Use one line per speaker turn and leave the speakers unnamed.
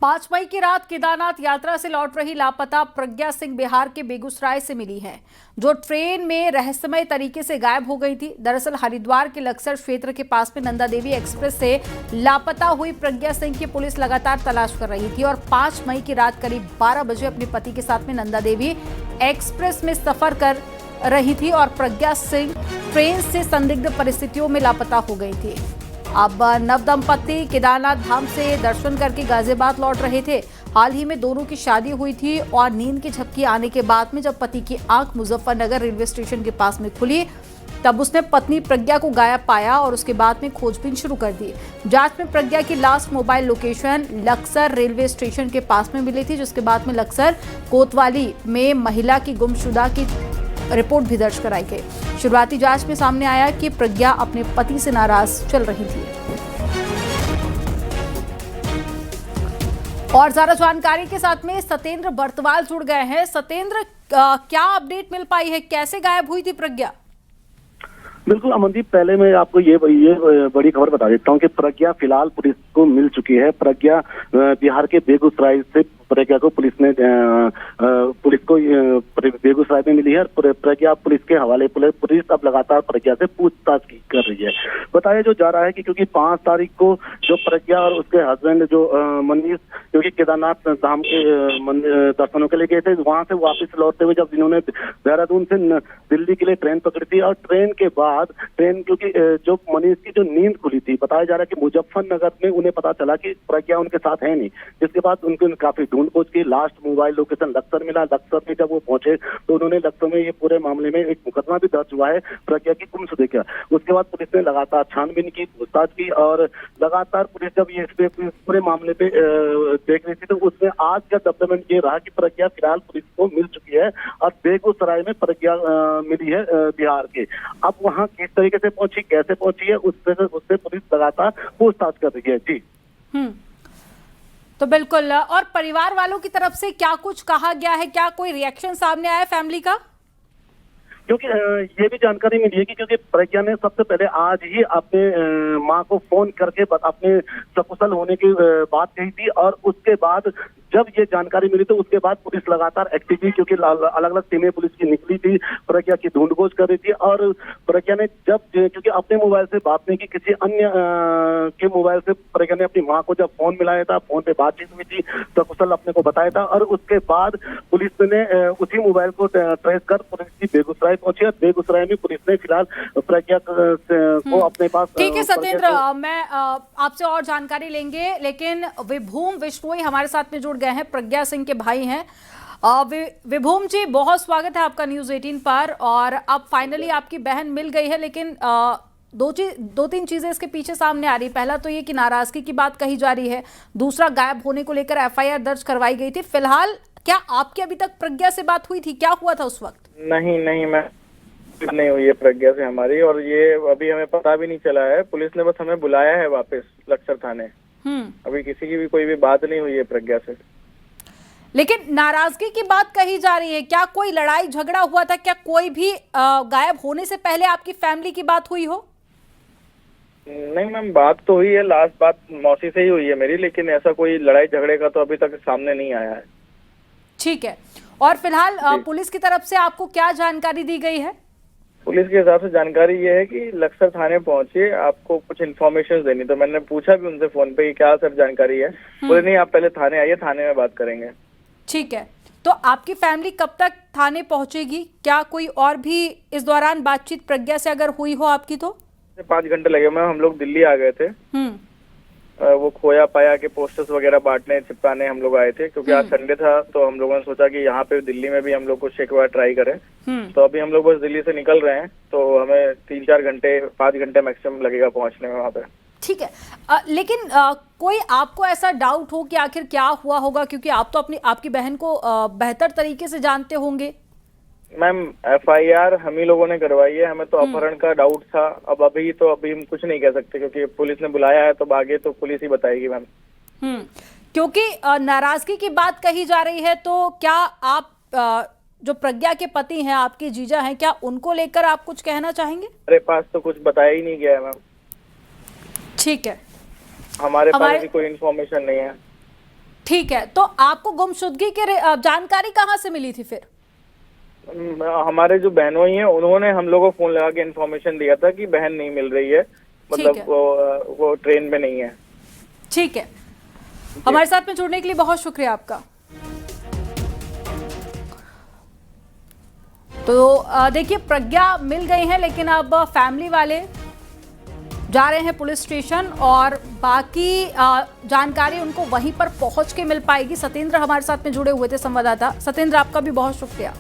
5 मई की रात केदारनाथ यात्रा से लौट रही लापता प्रज्ञा सिंह बिहार के बेगूसराय से मिली है, जो ट्रेन में रहस्यमय तरीके से गायब हो गई थी। दरअसल हरिद्वार के लक्सर क्षेत्र के पास में नंदा देवी एक्सप्रेस से लापता हुई प्रज्ञा सिंह की पुलिस लगातार तलाश कर रही थी और 5 मई की रात करीब 12 बजे अपने पति के साथ में नंदा देवी एक्सप्रेस में सफर कर रही थी और प्रज्ञा सिंह ट्रेन से संदिग्ध परिस्थितियों में लापता हो गई थी। अब नवदंपति केदारनाथ धाम से दर्शन करके गाजियाबाद लौट रहे थे। हाल ही में दोनों की शादी हुई थी और नींद की झपकी आने के बाद में जब पति की आंख मुजफ्फरनगर रेलवे स्टेशन के पास में खुली, तब उसने पत्नी प्रज्ञा को गायब पाया और उसके बाद में खोजबीन शुरू कर दी। जांच में प्रज्ञा की last mobile location Laksar railway station के पास में मिली थी, जिसके बाद में लक्सर कोतवाली में महिला की गुमशुदा की रिपोर्ट भी दर्ज कराई गई। शुरुआती जांच में सामने आया कि प्रज्ञा अपने पति से नाराज चल रही थी। और ज्यादा जानकारी के साथ में सतेंद्र बर्तवाल जुड़ गए हैं। सतेंद्र, क्या अपडेट मिल पाई है, कैसे गायब हुई थी प्रज्ञा?
बिल्कुल अमनदीप, पहले मैं आपको ये बड़ी खबर बता देता हूँ कि प्रज्ञा फिलहाल पुलिस को मिल चुकी है। प्रज्ञा बिहार के बेगूसराय से प्रज्ञा को पुलिस को बेगूसराय में मिली है। प्रज्ञा पुलिस के हवाले पुलिस अब लगातार प्रज्ञा से पूछताछ कर रही है। बताया जो जा रहा है कि क्योंकि 5 तारीख को जो प्रज्ञा और उसके हस्बैंड जो मनीष, क्योंकि केदारनाथ धाम के दर्शनों के लिए गए थे, वहां से वापस लौटते हुए जब इन्होंने देहरादून से दिल्ली के लिए ट्रेन पकड़ी थी और ट्रेन के बाद क्योंकि जो मनीष की जो नींद खुली थी, बताया जा रहा है कि मुजफ्फरनगर में उन्हें पता चला कि प्रज्ञा उनके साथ है नहीं, जिसके बाद उनको काफी ढूंढ खोज की। लास्ट मोबाइल लोकेशन लक्सर मिला। लक्सर में जब वो पहुंचे तो उन्होंने लक्सर में ये पूरे मामले में एक मुकदमा भी दर्ज हुआ है प्रज्ञा की गुमशुदगी का। उसके बाद पुलिस ने लगातार छानबीन की, पूछताछ की और लगातार पुलिस जब ये पूरे मामले पे देख रही थी तो उसमें आज का डेवलपमेंट ये रहा कि प्रज्ञा फिलहाल पुलिस को मिल चुकी है और बेगूसराय में प्रज्ञा मिली है बिहार के। अब वहाँ किस तरीके से पहुंची, कैसे पहुंची है, उससे पुलिस लगातार पूछताछ कर रही है। जी
तो बिल्कुल। और परिवार वालों की तरफ से क्या कुछ कहा गया है, क्या कोई रिएक्शन सामने आया फैमिली का?
क्योंकि ये भी जानकारी मिली है कि क्योंकि प्रज्ञा ने सबसे पहले आज ही अपने माँ को फोन करके अपने सकुशल होने की बात कही थी और उसके बाद जब ये जानकारी मिली तो उसके बाद पुलिस लगातार एक्टिव हुई, क्योंकि अलग अलग टीमें पुलिस की निकली थी, प्रज्ञा की ढूंढखोज कर रही थी। और प्रज्ञा ने जब क्योंकि अपने मोबाइल से बात नहीं की, किसी अन्य के मोबाइल से प्रज्ञा ने अपनी माँ को जब फोन मिलाया था, फोन पे बातचीत हुई थी, सकुशल अपने को बताया था और उसके बाद पुलिस ने उसी मोबाइल को ट्रेस कर पुलिस की बेगूसराय पहुंची और बेगूसराय में पुलिस ने फिलहाल प्रज्ञा को अपने पास। ठीक है
सतेंद्र, मैं आपसे और जानकारी लेंगे, लेकिन विभूम विश्नोई हमारे साथ में जुड़ गए हैं, प्रज्ञा सिंह के भाई हैं। विभूम जी, बहुत स्वागत है आपका न्यूज़ 18 पर। और अब फाइनली आपकी बहन मिल गई है, लेकिन दो तीन चीजें इसके पीछे सामने आ रही। पहला तो ये कि नाराजगी की बात कही जा रही है, दूसरा गायब होने को लेकर FIR दर्ज करवाई गई थी। फिलहाल क्या आपकी अभी तक प्रज्ञा से बात हुई थी, क्या हुआ था उस वक्त?
नहीं, मैं नहीं हुई है प्रज्ञा से हमारी, और ये अभी हमें पता भी नहीं चला है। पुलिस ने बस हमें बुलाया है वापस लक्सर थाने। अभी किसी की भी कोई भी बात नहीं हुई है प्रज्ञा से।
लेकिन नाराजगी की बात कही जा रही है, क्या कोई लड़ाई झगड़ा हुआ था? क्या कोई भी गायब होने से पहले आपकी फैमिली की बात हुई हो?
नहीं मैम, बात तो हुई है, लास्ट बात मौसी से ही हुई है मेरी, लेकिन ऐसा कोई लड़ाई झगड़े का तो अभी तक सामने नहीं आया है।
ठीक है। और फिलहाल पुलिस की तरफ से आपको क्या जानकारी दी गई है?
पुलिस के हिसाब से जानकारी ये है कि लक्सर थाने पहुंचे, आपको कुछ इन्फॉर्मेशन देनी। तो मैंने पूछा भी उनसे फोन पे कि क्या सर जानकारी है, बोले नहीं आप पहले थाने आइए, थाने में बात करेंगे। ठीक
है, तो आपकी फैमिली कब तक थाने पहुंचेगी? क्या कोई और भी इस दौरान बातचीत प्रज्ञा से अगर हुई हो आपकी? तो
5 घंटे लगे मैम, हम लोग दिल्ली आ गए थे। वो खोया पाया के पोस्टर्स वगैरह बांटने चिपकाने हम लोग आए थे, क्योंकि आज संडे था तो हम लोगों ने सोचा कि यहाँ पे दिल्ली में भी हम लोग कुछ एक बार ट्राई करें। तो अभी हम लोग बस दिल्ली से निकल रहे हैं, तो हमें 3-4 घंटे 5 घंटे मैक्सिमम लगेगा पहुँचने में वहाँ पे। ठीक है,
लेकिन कोई आपको ऐसा डाउट हो कि आखिर क्या हुआ होगा, क्योंकि आप तो आपकी बहन को बेहतर तरीके से जानते होंगे?
मैम FIR हम ही लोगों ने करवाई है, हमें तो अपहरण का डाउट था। अब अभी हम कुछ नहीं कह सकते, क्योंकि पुलिस ने बुलाया है, तो आगे तो पुलिस ही बताएगी मैम।
क्योंकि नाराजगी की बात कही जा रही है, तो क्या आप जो प्रज्ञा के पति हैं, आपके जीजा हैं, क्या उनको लेकर आप कुछ कहना चाहेंगे?
मेरे पास तो कुछ बताया ही नहीं गया है मैम।
ठीक है,
हमारे पास भी कोई इन्फॉर्मेशन नहीं है।
ठीक है, तो आपको गुमशुदगी की जानकारी कहाँ से मिली थी फिर?
हमारे जो बहनोई हैं उन्होंने हम लोगों को फोन लगा के इन्फॉर्मेशन दिया था कि बहन नहीं मिल रही है, मतलब वो ट्रेन में नहीं है।
ठीक है, हमारे साथ में जुड़ने के लिए बहुत शुक्रिया आपका। तो देखिए, प्रज्ञा मिल गई है, लेकिन अब फैमिली वाले जा रहे हैं पुलिस स्टेशन और बाकी जानकारी उनको वहीं पर पहुंच के मिल पाएगी। सत्येंद्र हमारे साथ में जुड़े हुए थे, संवाददाता सत्येंद्र, आपका भी बहुत शुक्रिया।